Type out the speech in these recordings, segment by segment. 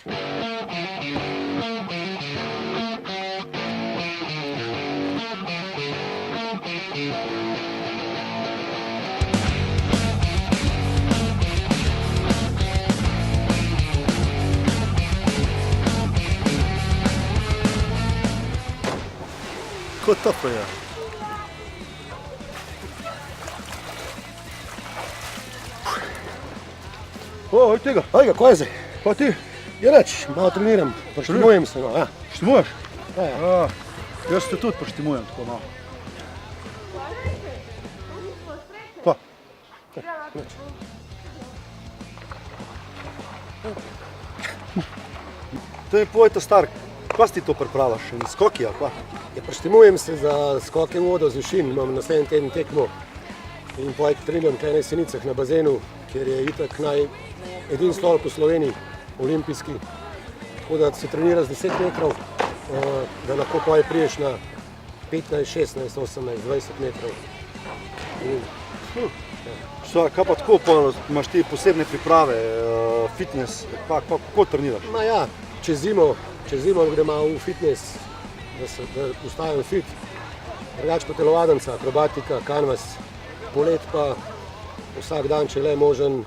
Kot toplo je. Oj tega. Ajga, kaj je zdaj? Pa ti? Je reč, malo treniram, poštimujem se. Ja. Štimuješ? Ja. Jaz se tudi poštimujem tako malo. Pa. To je povejte star, kaj si ti to pripravljaš? Skoki, ali pa? Ja, poštimujem se za skoke v vodo z višin, imam naslednji teden tekmo. In pojek treniram tukaj na Jesenicah na bazenu, kjer je itak edini stolp v Sloveniji, olimpijski. Tako da se trenira z 10 metrov, da lahko pojek priješ na 15, 16, 18, 20 metrov. Kaj pa tako, imaš ti posebne priprave, fitness, kako treniraš? Ma ja, čez zimo grem malo v fitness, da postajam fit. Drugač pa telovadnica, akrobatika, kanvas, polet pa vsak dan, če le možen,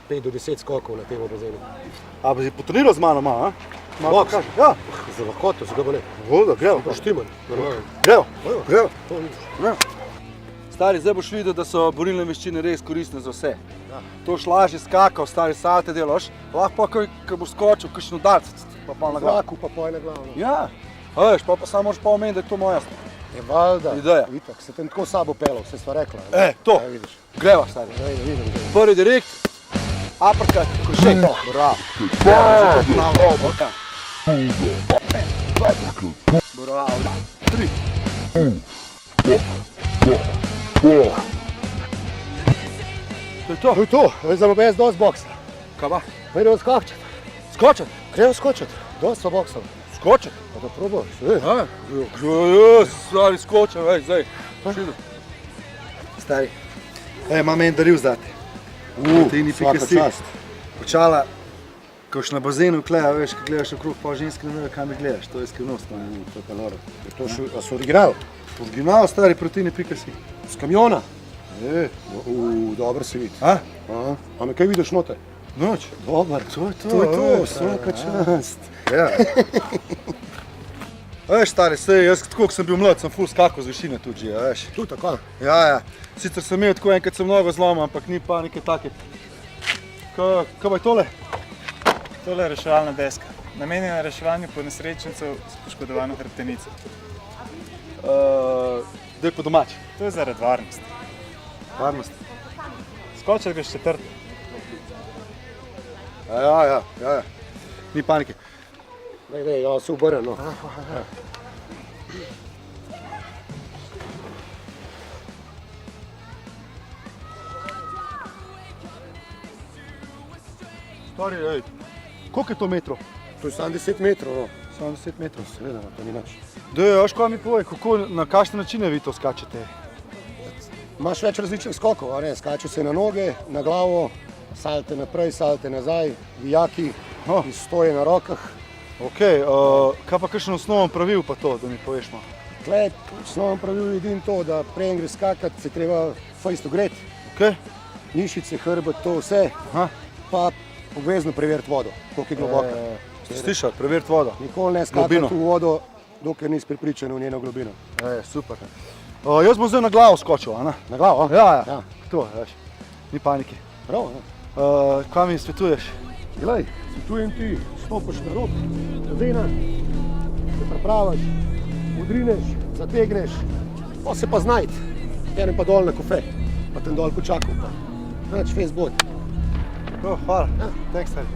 5 do 10 skokov na tem bazenu. A bi si potreniral z mano malo, a? Boks? Ja. Za lahkoto, zakaj pa ne? Voda, gremo. Poštiman, normalno. Gremo. Stari, zdaj boš videl, da so borilne veščine res koristne za vse. To boš lažje skakal, stari salte delaš, lahko pa, ko boš skočil, kakšen udarc, pa pol na glavo. Zraku pa poj na glavo. Ja, a veš, pa samo moraš pa omeniti, da je to moja Je valjda, ideja. Itak, se tem tako sabo pelal, vse sva rekla. To, Ja, vidiš. greva, stari. Vidim. Prvi direkt, uppercut, košek, bravo. Bravo, 3. To je to. To je to, zdaj bomo bez dosti boksa. Kaj pa? Gremo skočiti. Skočiti? Gremo skočiti, dosti sva boksala. Skočiti? Pa da probaš, Stari, skočim, veš, zdaj. Stari, imam en daril zdati. svaka čast. Očala, ko si na bazenu kleja, veš, ko gledaš okrog, pa ženske ne vejo, kaj me gledaš, to je skrivnost. To je pa noro. A so original? Original, stari, proteini.si. S kamiona? Dobro se vidi. A? A me kaj vidiš noter? Noč. Dobar, To je to. to je to, svaka čast. Ja. Veš, stari, sej, jaz tako, ko sem bil mlad, sem ful skakal z višine tudi že, veš. Tu tako? Ja. Sicer sem imel tako enkrat sem nogo zlomil, ampak ni pa neke take. Kaj pa je tole? Tole je reševalna deska, namenjena reševanju ponesrečencev s poškodovano hrbtenico. Daj po domač. To je zaradi varnosti. Varnost. Skočiti greš četrti. Ja. Ni panike. Daj, ja, se obrnem, no. Stari, koliko je to metrov? To je samo 10 metrov, no. Samo 10 metrov. Seveda, to ni nič. Veš, kaj mi povej, na kakšne načine vi to skačete? Imaš več različnih skokov, a ne? Skače se na noge, na glavo, salte naprej, salte nazaj, vijaki, stoje na rokah. Okej, kaj pa kakšen osnoven pravil pa to, da mi poveš malo? Tle, osnoven pravil je edino to, da preden greš skakati, se treba fejst ogreti. Okej? Mišice, hrbet, to vse, pa obvezno preveriti vodo, koliko je globoka. Ste slišali, preveriti vodo? Nikoli ne skakati v vodo, dokler nisi prepričan v njeno globino. Super. Jaz bom zdaj na glavo skočil, a ne? Na glavo? Ja. To, veš, ni panike. Prav, ne? Kaj mi svetuješ? Glej, svetujem ti, stopiš na rob, zadena, se pripraviš, udrineš, zategneš, pa se pa znajti, enem pa dol na kofe, pa tem dol počakal pa. Znači, fejst bod. Hvala, thanks, stari.